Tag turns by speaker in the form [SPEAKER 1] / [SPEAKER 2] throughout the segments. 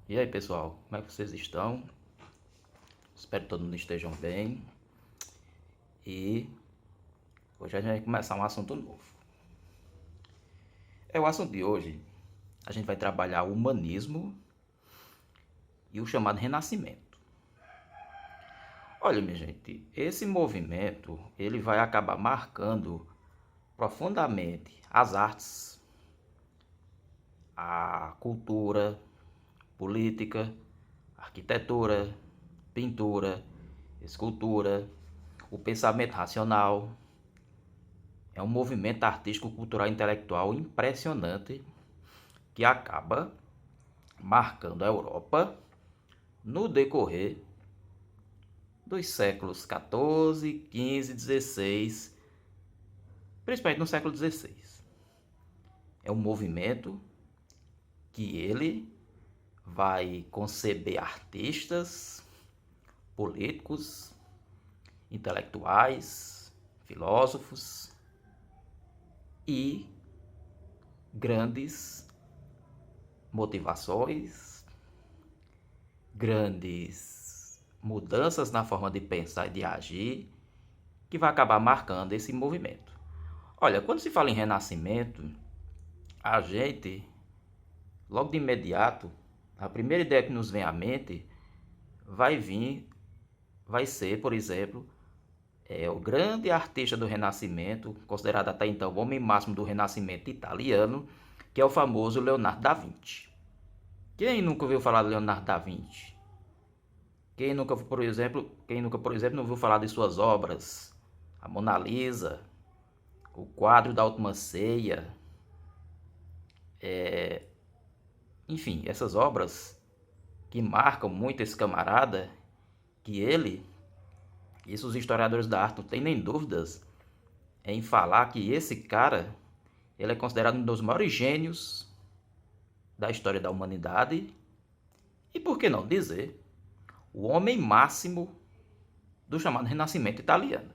[SPEAKER 1] E aí, pessoal, como é que vocês estão? Espero que todo mundo estejam bem. E hoje a gente vai começar um assunto novo. O assunto de hoje, a gente vai trabalhar o humanismo e o chamado renascimento. Olha, minha gente, esse movimento, ele vai acabar marcando profundamente as artes, a cultura, política, arquitetura, pintura, escultura, o pensamento racional. É um movimento artístico, cultural e intelectual impressionante que acaba marcando a Europa no decorrer dos séculos XIV, XV, XVI, principalmente no século XVI. É um movimento que ele vai conceber artistas, políticos, intelectuais, filósofos e grandes motivações, grandes mudanças na forma de pensar e de agir, que vai acabar marcando esse movimento. Olha, quando se fala em renascimento, a gente, logo de imediato, a primeira ideia que nos vem à mente vai ser, por exemplo, o grande artista do Renascimento, considerado até então o homem máximo do Renascimento italiano, que é o famoso Leonardo da Vinci. Quem nunca ouviu falar de Leonardo da Vinci? Quem nunca, por exemplo, não ouviu falar de suas obras? A Mona Lisa, o quadro da Última Ceia, enfim, essas obras que marcam muito esse camarada, que isso os historiadores da arte não têm nem dúvidas em falar que esse cara, ele é considerado um dos maiores gênios da história da humanidade e, por que não dizer, o homem máximo do chamado Renascimento italiano.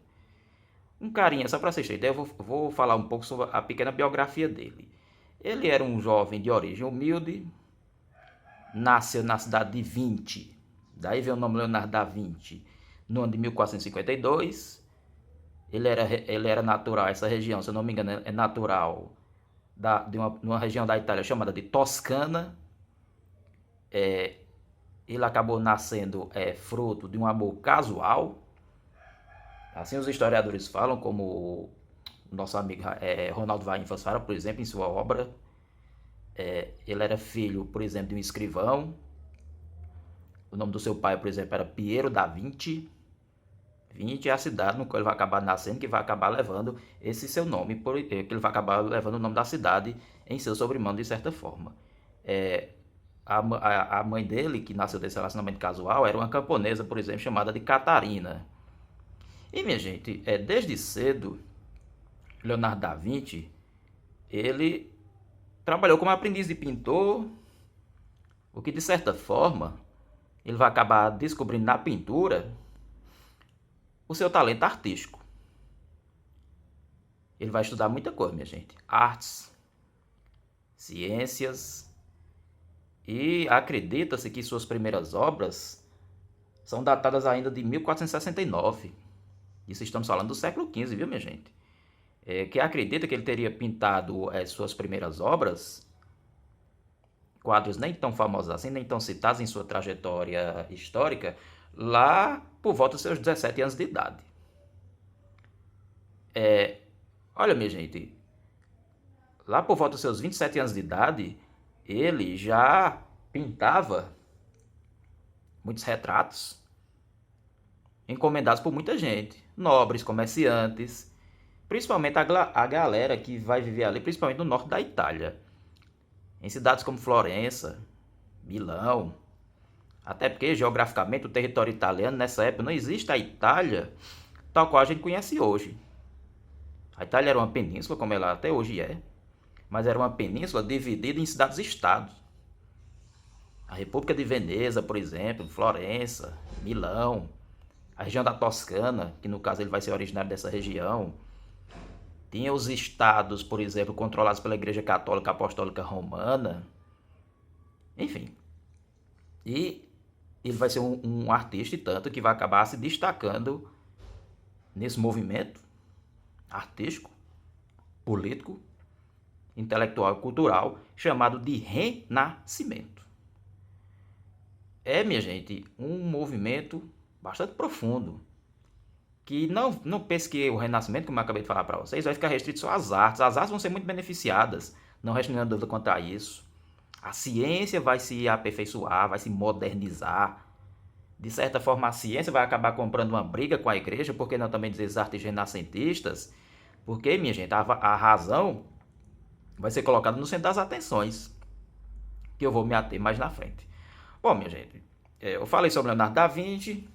[SPEAKER 1] Um carinha, só para vocês terem ideia, eu vou falar um pouco sobre a pequena biografia dele. Ele era um jovem de origem humilde, nasceu na cidade de Vinci, daí vem o nome Leonardo da Vinci, no ano de 1452. Ele era natural, essa região, se eu não me engano, é natural de uma região da Itália chamada de Toscana. Ele acabou nascendo fruto de um amor casual. Assim os historiadores falam, como o nosso amigo Ronaldo Vainfas fala, por exemplo, em sua obra. Ele era filho, por exemplo, de um escrivão. O nome do seu pai, por exemplo, era Piero da Vinci. Vinci é a cidade no qual ele vai acabar nascendo, que vai acabar levando esse seu nome, que ele vai acabar levando o nome da cidade em seu sobrenome, de certa forma. A mãe dele, que nasceu desse relacionamento casual, era uma camponesa, por exemplo, chamada de Catarina. E, minha gente, desde cedo, Leonardo da Vinci, ele trabalhou como aprendiz de pintor, o que, de certa forma, ele vai acabar descobrindo na pintura o seu talento artístico. Ele vai estudar muita coisa, minha gente. Artes, ciências, e acredita-se que suas primeiras obras são datadas ainda de 1469. Isso estamos falando do século XV, viu, minha gente? Que acredita que ele teria pintado suas primeiras obras, quadros nem tão famosos assim, nem tão citados em sua trajetória histórica, lá por volta dos seus 17 anos de idade. Olha, minha gente, lá por volta dos seus 27 anos de idade, ele já pintava muitos retratos encomendados por muita gente, nobres, comerciantes, principalmente a galera que vai viver ali, principalmente no norte da Itália, em cidades como Florença, Milão, até porque geograficamente o território italiano nessa época não existe a Itália tal qual a gente conhece hoje. A Itália era uma península, como ela até hoje é, mas era uma península dividida em cidades-estados. A República de Veneza, por exemplo, Florença, Milão, a região da Toscana, que no caso ele vai ser originário dessa região. Tinha os estados, por exemplo, controlados pela Igreja Católica Apostólica Romana. Enfim, E ele vai ser um artista e tanto que vai acabar se destacando nesse movimento artístico, político, intelectual e cultural chamado de Renascimento. É, minha gente, um movimento bastante profundo, que não pense que o Renascimento, como eu acabei de falar para vocês, vai ficar restrito só às artes. As artes vão ser muito beneficiadas, não resta nenhuma dúvida quanto a isso. A ciência vai se aperfeiçoar, vai se modernizar. De certa forma, a ciência vai acabar comprando uma briga com a igreja, por que não também dizer os artes renascentistas? Porque, minha gente, a razão vai ser colocada no centro das atenções, que eu vou me ater mais na frente. Bom, minha gente, eu falei sobre Leonardo da Vinci.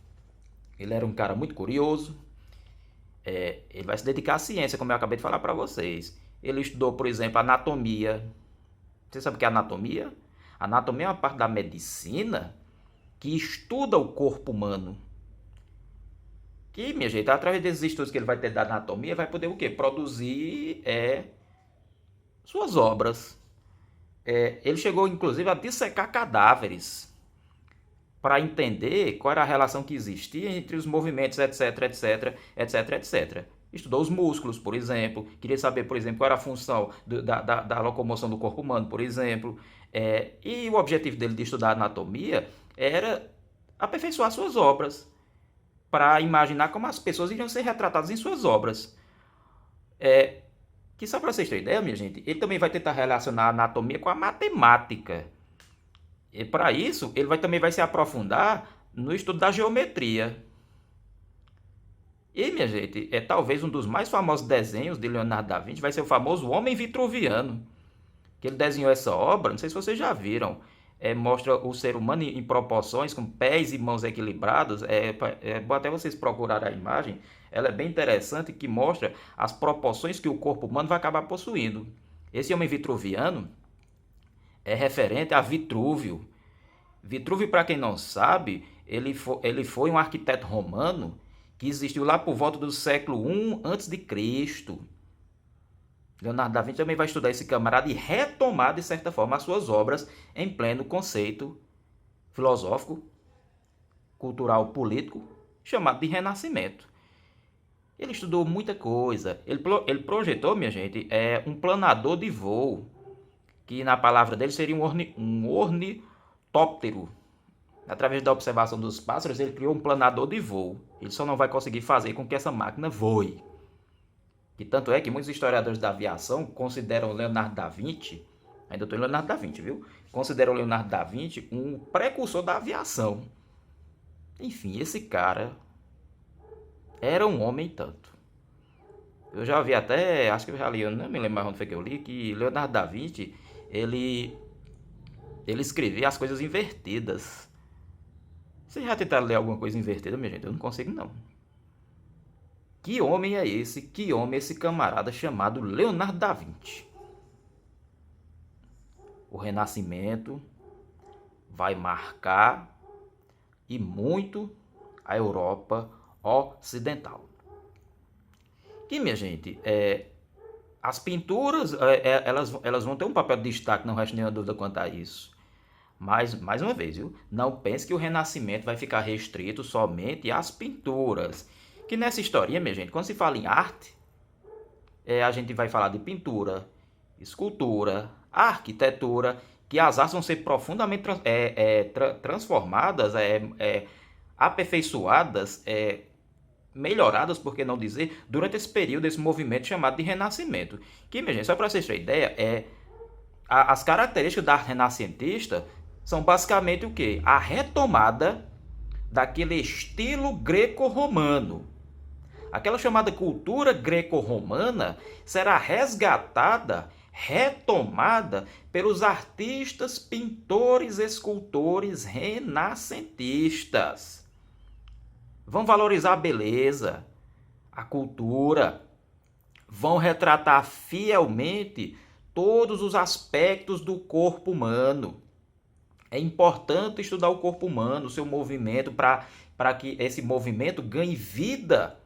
[SPEAKER 1] Ele era um cara muito curioso. Ele vai se dedicar à ciência, como eu acabei de falar para vocês. Ele estudou, por exemplo, anatomia. Você sabe o que é anatomia? Anatomia é uma parte da medicina que estuda o corpo humano. Que, minha gente, através desses estudos que ele vai ter da anatomia, vai poder o quê? Produzir suas obras. Ele chegou, inclusive, a dissecar cadáveres para entender qual era a relação que existia entre os movimentos, etc, etc, etc, etc. Estudou os músculos, por exemplo. Queria saber, por exemplo, qual era a função da locomoção do corpo humano, por exemplo. E o objetivo dele de estudar anatomia era aperfeiçoar suas obras, para imaginar como as pessoas iriam ser retratadas em suas obras. Que só para vocês terem ideia, minha gente, ele também vai tentar relacionar a anatomia com a matemática. E para isso, ele também vai se aprofundar no estudo da geometria. E, minha gente, talvez um dos mais famosos desenhos de Leonardo da Vinci vai ser o famoso Homem Vitruviano. Que ele desenhou essa obra, não sei se vocês já viram, mostra o ser humano em proporções, com pés e mãos equilibrados. É bom até vocês procurarem a imagem. Ela é bem interessante, que mostra as proporções que o corpo humano vai acabar possuindo. Esse Homem Vitruviano é referente a Vitrúvio. Vitrúvio, para quem não sabe, ele foi um arquiteto romano que existiu lá por volta do século I a.C. Leonardo da Vinci também vai estudar esse camarada e retomar, de certa forma, as suas obras em pleno conceito filosófico, cultural, político, chamado de Renascimento. Ele estudou muita coisa. Ele projetou, minha gente, um planador de voo, que na palavra dele seria um ornitóptero. Através da observação dos pássaros, ele criou um planador de voo. Ele só não vai conseguir fazer com que essa máquina voe. E tanto é que muitos historiadores da aviação consideram Leonardo da Vinci, ainda estou em Leonardo da Vinci, viu? Consideram Leonardo da Vinci um precursor da aviação. Enfim, esse cara era um homem tanto. Eu já vi até, acho que eu já li, eu não me lembro mais onde foi que eu li, que Leonardo da Vinci, ele escrevia as coisas invertidas. Vocês já tentaram ler alguma coisa invertida, minha gente? Eu não consigo, não. Que homem é esse? Que homem é esse camarada chamado Leonardo da Vinci? O Renascimento vai marcar e muito a Europa ocidental. Que, minha gente, as pinturas, elas vão ter um papel de destaque, não resta nenhuma dúvida quanto a isso. Mas, mais uma vez, viu? Não pense que o Renascimento vai ficar restrito somente às pinturas. Que nessa historinha, minha gente, quando se fala em arte, a gente vai falar de pintura, escultura, arquitetura, que as artes vão ser profundamente transformadas, aperfeiçoadas, melhoradas, por que não dizer, durante esse período, esse movimento chamado de Renascimento. Que, minha gente, só para vocês terem ideia, as características da arte renascentista são basicamente o quê? A retomada daquele estilo greco-romano. Aquela chamada cultura greco-romana será resgatada, retomada pelos artistas, pintores, escultores renascentistas. Vão valorizar a beleza, a cultura, vão retratar fielmente todos os aspectos do corpo humano. É importante estudar o corpo humano, o seu movimento, para que esse movimento ganhe vida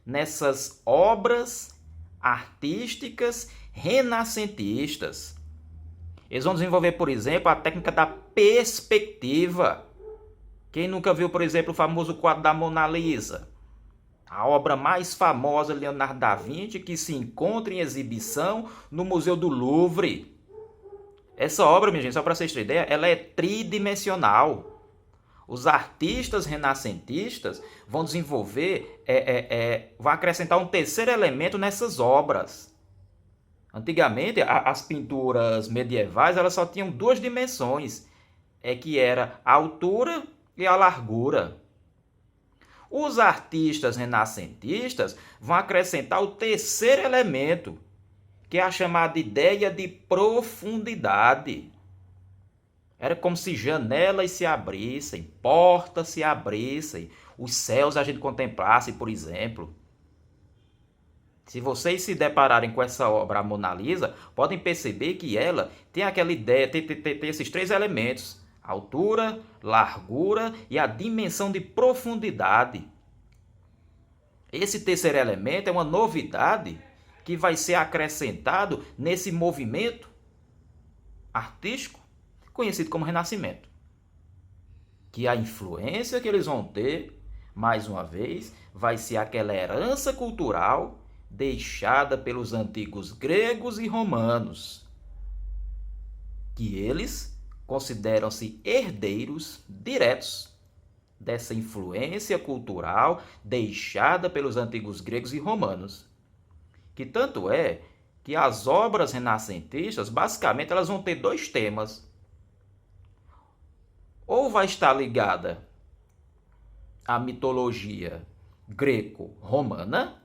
[SPEAKER 1] nessas obras artísticas renascentistas. Eles vão desenvolver, por exemplo, a técnica da perspectiva. Quem nunca viu, por exemplo, o famoso quadro da Mona Lisa? A obra mais famosa de Leonardo da Vinci, que se encontra em exibição no Museu do Louvre. Essa obra, minha gente, só para vocês terem ideia, ela é tridimensional. Os artistas renascentistas vão desenvolver, vão acrescentar um terceiro elemento nessas obras. Antigamente, as pinturas medievais elas só tinham duas dimensões, que era a altura e a largura. Os artistas renascentistas vão acrescentar o terceiro elemento, que é a chamada ideia de profundidade. Era como se janelas se abrissem, portas se abrissem, os céus a gente contemplasse, por exemplo. Se vocês se depararem com essa obra, a Mona Lisa, podem perceber que ela tem aquela ideia, tem esses três elementos: altura, largura e a dimensão de profundidade. Esse terceiro elemento é uma novidade que vai ser acrescentado nesse movimento artístico conhecido como Renascimento. Que a influência que eles vão ter, mais uma vez, vai ser aquela herança cultural deixada pelos antigos gregos e romanos, que eles consideram-se herdeiros diretos dessa influência cultural deixada pelos antigos gregos e romanos. Que tanto é que as obras renascentistas, basicamente, elas vão ter dois temas. Ou vai estar ligada à mitologia greco-romana,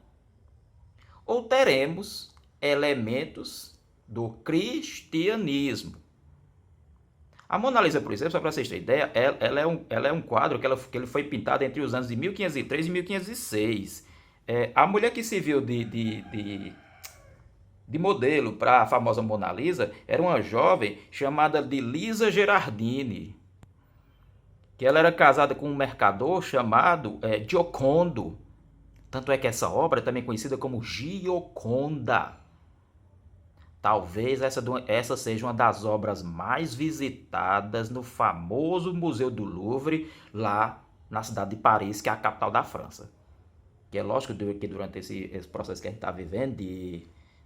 [SPEAKER 1] ou teremos elementos do cristianismo. A Mona Lisa, por exemplo, só para vocês terem ideia, ela é um quadro que ele foi pintado entre os anos de 1503 e 1506. A mulher que se viu de modelo para a famosa Mona Lisa era uma jovem chamada de Lisa Gerardini, que ela era casada com um mercador chamado Giocondo. Tanto é que essa obra é também conhecida como Gioconda. Talvez essa seja uma das obras mais visitadas no famoso Museu do Louvre, lá na cidade de Paris, que é a capital da França. Que é lógico que durante esse processo que a gente está vivendo,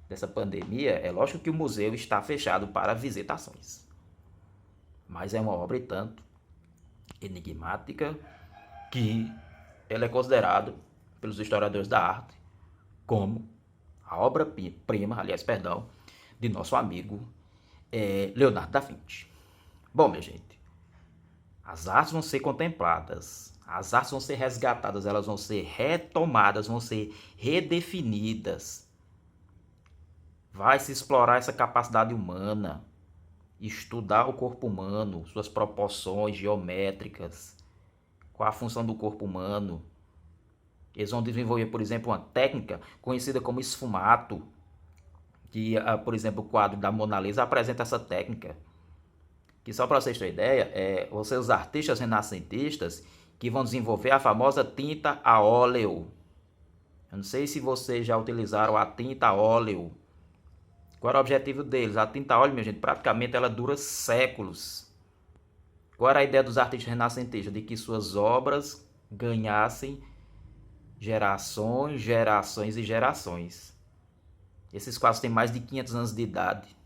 [SPEAKER 1] dessa pandemia, é lógico que o museu está fechado para visitações. Mas é uma obra e tanto enigmática que ela é considerada pelos historiadores da arte como a obra-prima, de nosso amigo Leonardo da Vinci. Bom, minha gente, as artes vão ser contempladas, as artes vão ser resgatadas, elas vão ser retomadas, vão ser redefinidas. Vai se explorar essa capacidade humana, estudar o corpo humano, suas proporções geométricas, qual a função do corpo humano. Eles vão desenvolver, por exemplo, uma técnica conhecida como esfumato, que, por exemplo, o quadro da Mona Lisa apresenta essa técnica. Que só para vocês terem ideia, os artistas renascentistas que vão desenvolver a famosa tinta a óleo. Eu não sei se vocês já utilizaram a tinta a óleo. Qual era o objetivo deles? A tinta a óleo, minha gente, praticamente ela dura séculos. Qual era a ideia dos artistas renascentistas? De que suas obras ganhassem gerações, gerações e gerações. Esses quadros têm mais de 500 anos de idade.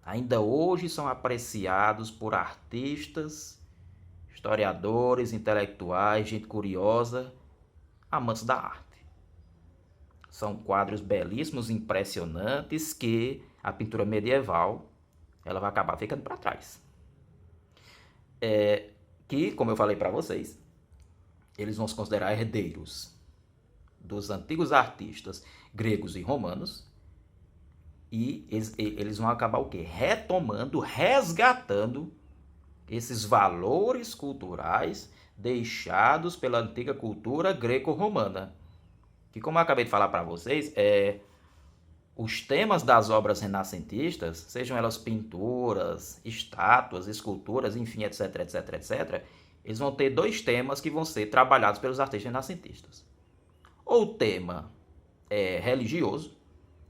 [SPEAKER 1] Ainda hoje são apreciados por artistas, historiadores, intelectuais, gente curiosa, amantes da arte. São quadros belíssimos, impressionantes, que a pintura medieval ela vai acabar ficando para trás. Que, como eu falei para vocês, eles vão se considerar herdeiros dos antigos artistas gregos e romanos, e eles vão acabar o quê? Retomando, resgatando esses valores culturais deixados pela antiga cultura greco-romana. Que, como eu acabei de falar para vocês, os temas das obras renascentistas, sejam elas pinturas, estátuas, esculturas, enfim, etc, etc, etc, eles vão ter dois temas que vão ser trabalhados pelos artistas renascentistas. Ou o tema religioso,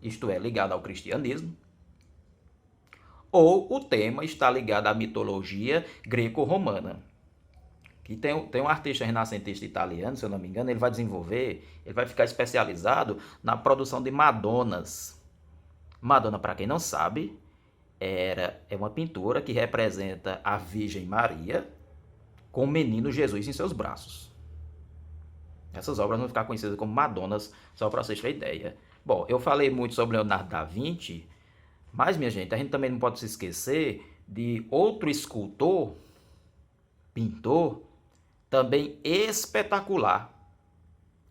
[SPEAKER 1] isto é, ligado ao cristianismo, ou o tema está ligado à mitologia greco-romana. Que tem um artista renascentista italiano, se eu não me engano, ele vai ficar especializado na produção de Madonas. Madonna, para quem não sabe, é uma pintura que representa a Virgem Maria com o menino Jesus em seus braços. Essas obras vão ficar conhecidas como Madonas, só para vocês terem ideia. Bom, eu falei muito sobre Leonardo da Vinci, mas, minha gente, a gente também não pode se esquecer de outro escultor, pintor, também espetacular,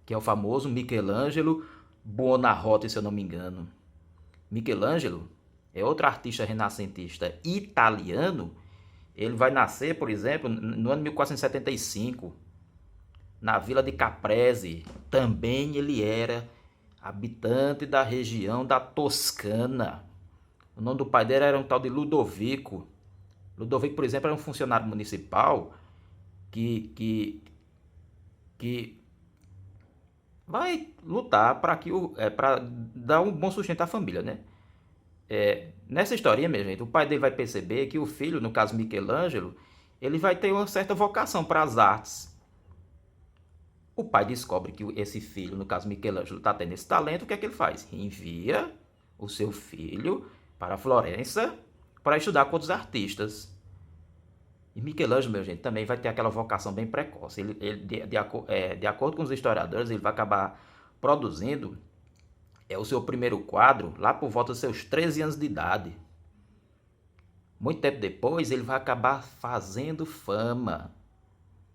[SPEAKER 1] que é o famoso Michelangelo Buonarroti, se eu não me engano. Michelangelo é outro artista renascentista italiano. Ele vai nascer, por exemplo, no ano 1475, na vila de Caprese. Também ele era habitante da região da Toscana. O nome do pai dele era um tal de Ludovico. Ludovico, por exemplo, era um funcionário municipal que vai lutar para dar um bom sustento à família, né? Nessa historinha, minha gente, o pai dele vai perceber que o filho, no caso Michelangelo, ele vai ter uma certa vocação para as artes. O pai descobre que esse filho, no caso Michelangelo, está tendo esse talento. O que é que ele faz? Envia o seu filho para a Florença para estudar com outros artistas. E Michelangelo, meu gente, também vai ter aquela vocação bem precoce. De acordo com os historiadores, ele vai acabar produzindo o seu primeiro quadro lá por volta dos seus 13 anos de idade. Muito tempo depois, ele vai acabar fazendo fama.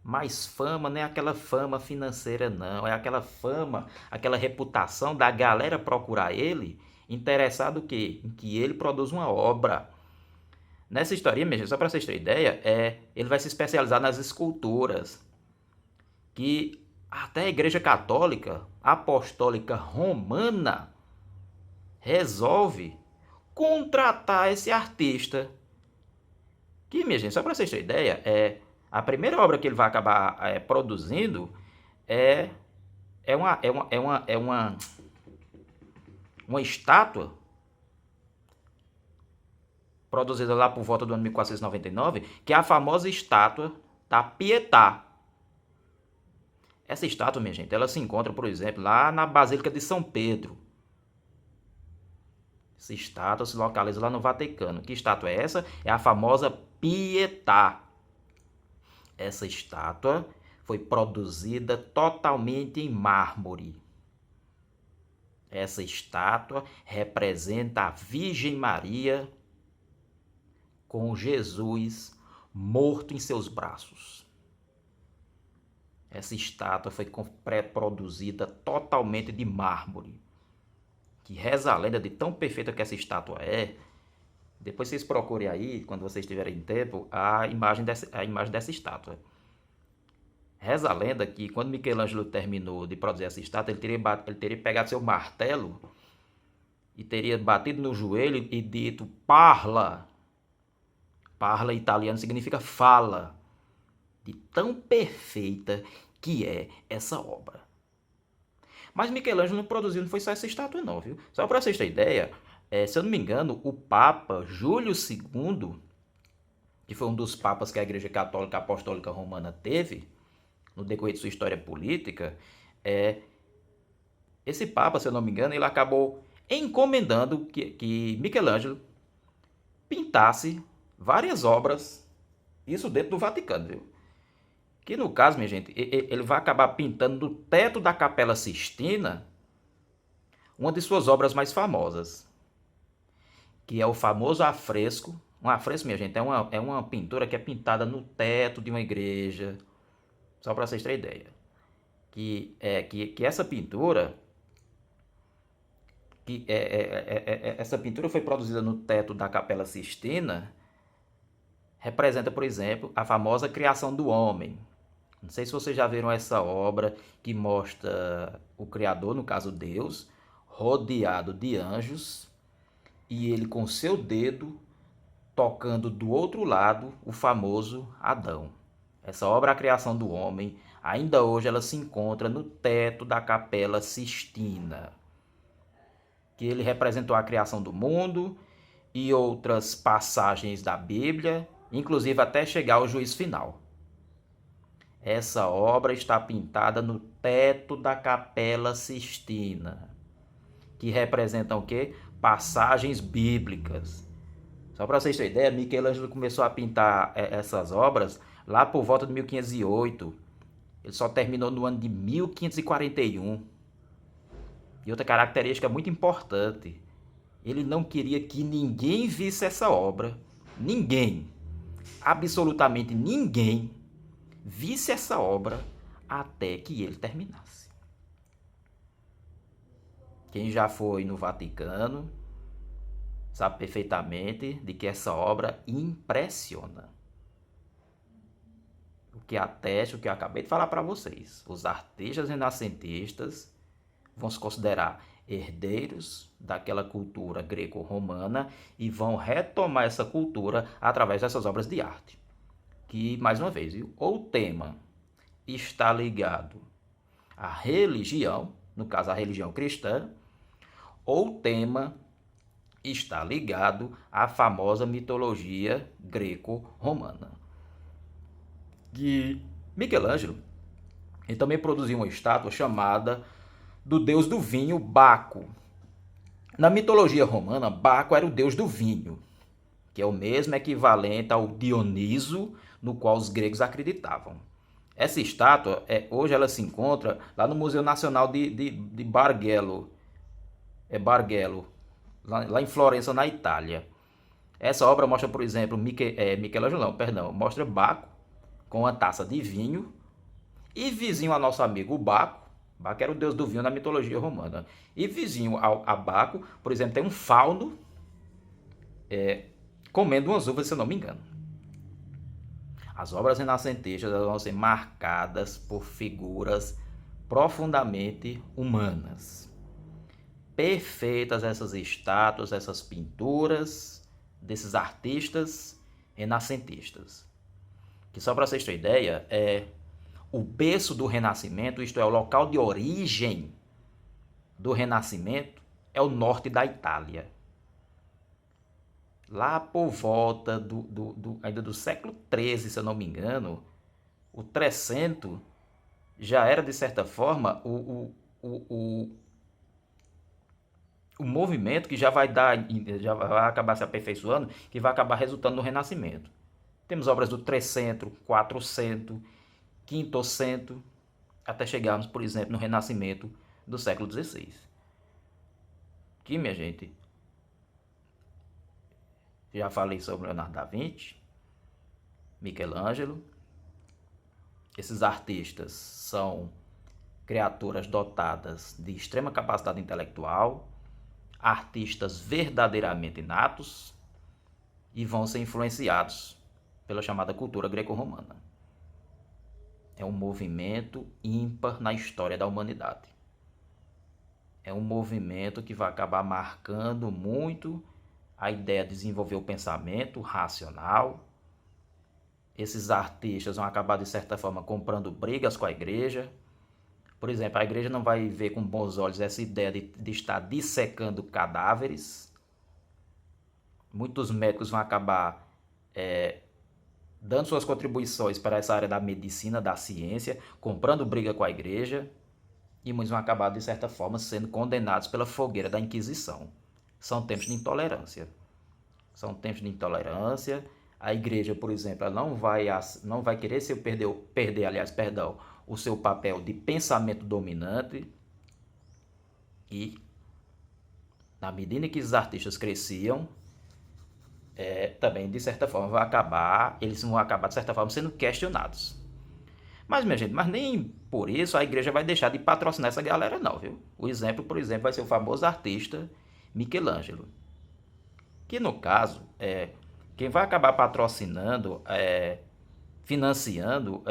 [SPEAKER 1] Mas fama não é aquela fama financeira, não. É aquela fama, aquela reputação da galera procurar ele, interessado o quê? Em que ele produz uma obra. Nessa história, mesmo, só para vocês terem ideia, ele vai se especializar nas esculturas. Que até a Igreja Católica Apostólica Romana resolve contratar esse artista. Que, minha gente, só para vocês terem ideia, a primeira obra que ele vai acabar produzindo é uma estátua produzida lá por volta do ano 1499, que é a famosa estátua da Pietà. Essa estátua, minha gente, ela se encontra, por exemplo, lá na Basílica de São Pedro. Essa estátua se localiza lá no Vaticano. Que estátua é essa? É a famosa Pietà. Essa estátua foi produzida totalmente em mármore. Essa estátua representa a Virgem Maria com Jesus morto em seus braços. Essa estátua foi pré-produzida totalmente de mármore. Que reza a lenda de tão perfeita que essa estátua é. Depois vocês procurem aí, quando vocês tiverem tempo, a imagem dessa estátua. Reza a lenda que quando Michelangelo terminou de produzir essa estátua, ele teria pegado seu martelo e teria batido no joelho e dito parla. Parla em italiano significa fala. De tão perfeita que é essa obra. Mas Michelangelo não foi só essa estátua não, viu? Só para vocês terem ideia, se eu não me engano, o Papa Júlio II, que foi um dos papas que a Igreja Católica Apostólica Romana teve, no decorrer de sua história política, esse Papa, se eu não me engano, ele acabou encomendando que Michelangelo pintasse várias obras, isso dentro do Vaticano, viu? Que no caso, minha gente, ele vai acabar pintando no teto da Capela Sistina uma de suas obras mais famosas, que é o famoso afresco. Um afresco, minha gente, é uma pintura que é pintada no teto de uma igreja, só para vocês terem ideia. Que essa pintura, essa pintura foi produzida no teto da Capela Sistina, representa, por exemplo, a famosa criação do homem. Não sei se vocês já viram essa obra que mostra o Criador, no caso Deus, rodeado de anjos, e ele com seu dedo tocando do outro lado o famoso Adão. Essa obra, A Criação do Homem, ainda hoje ela se encontra no teto da Capela Sistina, que ele representou a criação do mundo e outras passagens da Bíblia, inclusive até chegar ao juízo final. Essa obra está pintada no teto da Capela Sistina, que representam o quê? Passagens bíblicas. Só para vocês terem ideia, Michelangelo começou a pintar essas obras lá por volta de 1508. Ele só terminou no ano de 1541. E outra característica muito importante, ele não queria que ninguém visse essa obra. Ninguém, absolutamente ninguém, visse essa obra até que ele terminasse. Quem já foi no Vaticano sabe perfeitamente de que essa obra impressiona. O que atesta o que eu acabei de falar para vocês. Os artistas renascentistas vão se considerar herdeiros daquela cultura greco-romana e vão retomar essa cultura através dessas obras de arte. Que, mais uma vez, ou o tema está ligado à religião, no caso a religião cristã, ou o tema está ligado à famosa mitologia greco-romana. E Michelangelo, ele também produziu uma estátua chamada do deus do vinho, Baco. Na mitologia romana, Baco era o deus do vinho, que é o mesmo equivalente ao Dioniso, no qual os gregos acreditavam. Essa estátua, hoje ela se encontra lá no Museu Nacional de Bargello, lá em Florença, na Itália. Essa obra mostra, por exemplo, mostra Baco com uma taça de vinho e vizinho a nosso amigo Baco. Baco era o deus do vinho na mitologia romana. E vizinho a Baco, por exemplo, tem um fauno comendo umas uvas, se eu não me engano. As obras renascentistas vão ser marcadas por figuras profundamente humanas. Perfeitas essas estátuas, essas pinturas desses artistas renascentistas. Que só para vocês terem ideia, o berço do Renascimento, isto é, o local de origem do Renascimento, é o norte da Itália. Lá por volta ainda do século XIII, se eu não me engano, o Trecento já era, de certa forma, o movimento que já vai acabar se aperfeiçoando, que vai acabar resultando no Renascimento. Temos obras do Trecento, Quatrocento, Quintocento, até chegarmos, por exemplo, no Renascimento do século XVI. Que, minha gente, já falei sobre Leonardo da Vinci, Michelangelo. Esses artistas são criaturas dotadas de extrema capacidade intelectual, artistas verdadeiramente natos e vão ser influenciados pela chamada cultura greco-romana. É um movimento ímpar na história da humanidade. É um movimento que vai acabar marcando muito a ideia de desenvolver o pensamento racional. Esses artistas vão acabar, de certa forma, comprando brigas com a igreja. Por exemplo, a igreja não vai ver com bons olhos essa ideia de estar dissecando cadáveres. Muitos médicos vão acabar dando suas contribuições para essa área da medicina, da ciência, comprando briga com a igreja. E muitos vão acabar, de certa forma, sendo condenados pela fogueira da Inquisição. São tempos de intolerância. São tempos de intolerância. A igreja, por exemplo, ela não vai querer perder o seu papel de pensamento dominante. E, na medida que os artistas cresciam, também, de certa forma, eles vão acabar, de certa forma, sendo questionados. Mas, minha gente, nem por isso a igreja vai deixar de patrocinar essa galera, não, viu? O exemplo, por exemplo, vai ser o famoso artista Michelangelo. Que, no caso, quem vai acabar patrocinando, financiando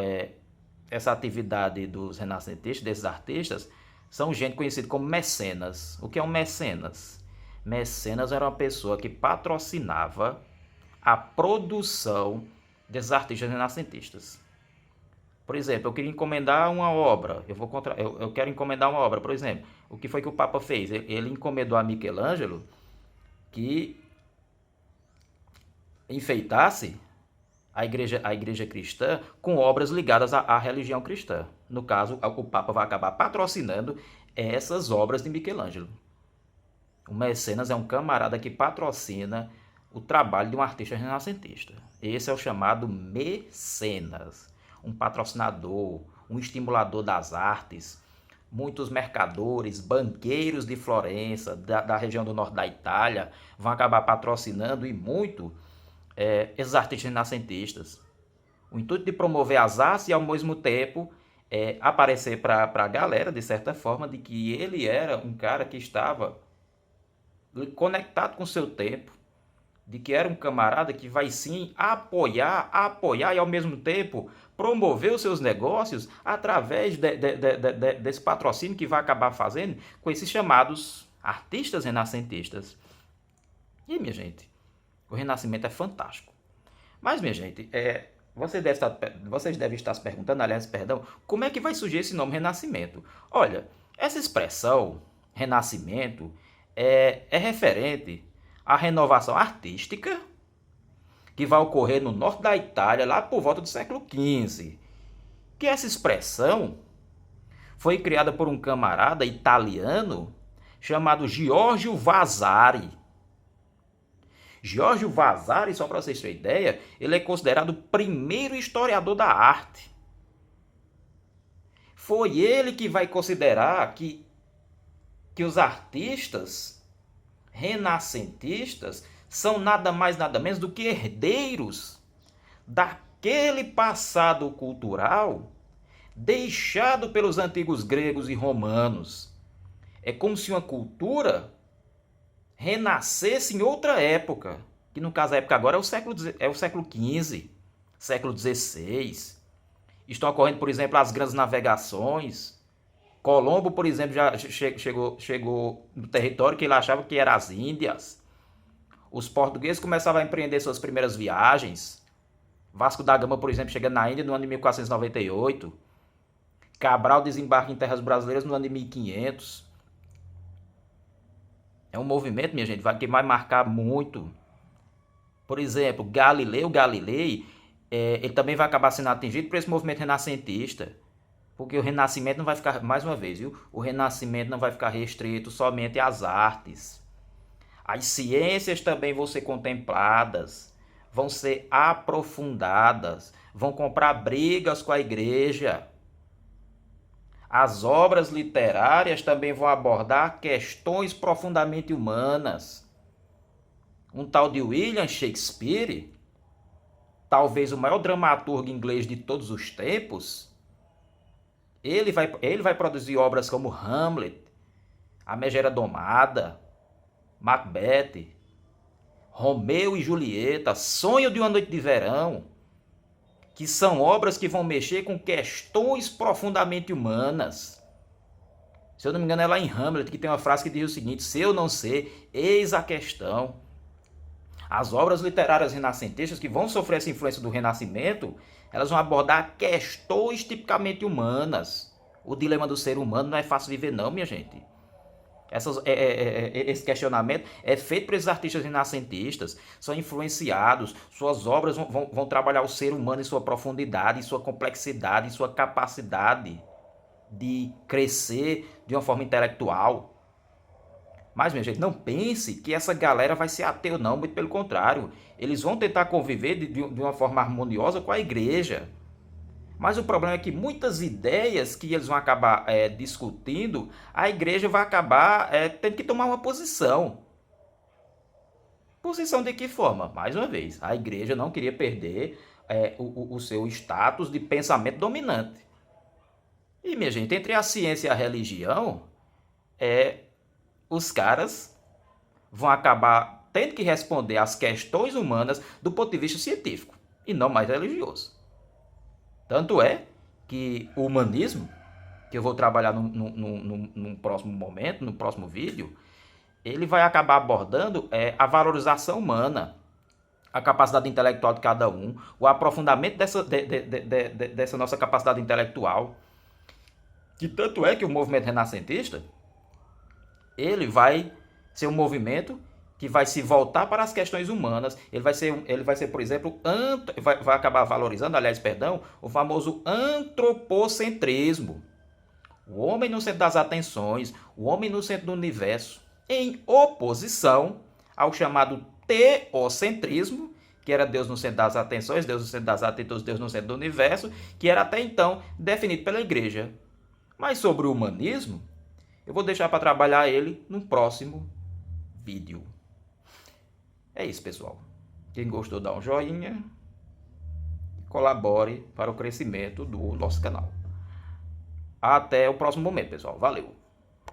[SPEAKER 1] essa atividade dos renascentistas, desses artistas, são gente conhecida como mecenas. O que é um mecenas? Mecenas era uma pessoa que patrocinava a produção desses artistas renascentistas. Por exemplo, eu queria encomendar uma obra, eu quero encomendar uma obra, por exemplo. O que foi que o Papa fez? Ele encomendou a Michelangelo que enfeitasse a igreja cristã com obras ligadas à religião cristã. No caso, o Papa vai acabar patrocinando essas obras de Michelangelo. O mecenas é um camarada que patrocina o trabalho de um artista renascentista. Esse é o chamado mecenas, um patrocinador, um estimulador das artes. Muitos mercadores, banqueiros de Florença, da região do norte da Itália, vão acabar patrocinando e muito esses artistas renascentistas. O intuito de promover as artes e ao mesmo tempo aparecer para a galera, de certa forma, de que ele era um cara que estava conectado com o seu tempo, de que era um camarada que vai sim apoiar e ao mesmo tempo promover os seus negócios através desse patrocínio que vai acabar fazendo com esses chamados artistas renascentistas. E, minha gente, o Renascimento é fantástico. Mas, minha gente, vocês devem estar se perguntando, aliás, perdão, como é que vai surgir esse nome Renascimento? Olha, essa expressão, Renascimento, é referente à renovação artística que vai ocorrer no norte da Itália, lá por volta do século XV. Que essa expressão foi criada por um camarada italiano chamado Giorgio Vasari. Giorgio Vasari, só para vocês terem ideia, ele é considerado o primeiro historiador da arte. Foi ele que vai considerar que os artistas renascentistas são nada mais nada menos do que herdeiros daquele passado cultural deixado pelos antigos gregos e romanos. É como se uma cultura renascesse em outra época, que no caso a época agora é o século XV, século XVI. Estão ocorrendo, por exemplo, as grandes navegações. Colombo, por exemplo, já chegou no território que ele achava que era as Índias. Os portugueses começavam a empreender suas primeiras viagens. Vasco da Gama, por exemplo, chega na Índia no ano de 1498. Cabral desembarca em terras brasileiras no ano de 1500. É um movimento, minha gente, que vai marcar muito. Por exemplo, Galileu Galilei, ele também vai acabar sendo atingido por esse movimento renascentista. Porque o Renascimento não vai ficar, mais uma vez, viu? O Renascimento não vai ficar restrito somente às artes. As ciências também vão ser contempladas, vão ser aprofundadas, vão comprar brigas com a igreja. As obras literárias também vão abordar questões profundamente humanas. Um tal de William Shakespeare, talvez o maior dramaturgo inglês de todos os tempos, ele vai produzir obras como Hamlet, A Megera Domada, Macbeth, Romeu e Julieta, Sonho de uma Noite de Verão, que são obras que vão mexer com questões profundamente humanas. Se eu não me engano, é lá em Hamlet que tem uma frase que diz o seguinte: se eu não sei, eis a questão. As obras literárias renascentistas que vão sofrer essa influência do Renascimento, elas vão abordar questões tipicamente humanas. O dilema do ser humano não é fácil viver não, minha gente. Esse questionamento é feito por esses artistas renascentistas, são influenciados, suas obras vão trabalhar o ser humano em sua profundidade, em sua complexidade, em sua capacidade de crescer de uma forma intelectual. Mas, minha gente, não pense que essa galera vai ser ateu, não. Muito pelo contrário. Eles vão tentar conviver de uma forma harmoniosa com a igreja. Mas o problema é que muitas ideias que eles vão acabar discutindo, a igreja vai acabar tendo que tomar uma posição. Posição de que forma? Mais uma vez, a igreja não queria perder o seu status de pensamento dominante. E, minha gente, entre a ciência e a religião, os caras vão acabar tendo que responder às questões humanas do ponto de vista científico e não mais religioso. Tanto é que o humanismo, que eu vou trabalhar num próximo momento, no próximo vídeo, ele vai acabar abordando a valorização humana, a capacidade intelectual de cada um, o aprofundamento dessa nossa capacidade intelectual. Que tanto é que o movimento renascentista, ele vai ser um movimento que vai se voltar para as questões humanas. Ele vai ser, por exemplo, vai acabar valorizando, aliás, perdão, o famoso antropocentrismo. O homem no centro das atenções, o homem no centro do universo, em oposição ao chamado teocentrismo, que era Deus no centro das atenções, Deus no centro das atitudes, Deus no centro do universo, que era até então definido pela igreja. Mas sobre o humanismo, eu vou deixar para trabalhar ele no próximo vídeo. É isso, pessoal. Quem gostou, dá um joinha e colabore para o crescimento do nosso canal. Até o próximo momento, pessoal. Valeu!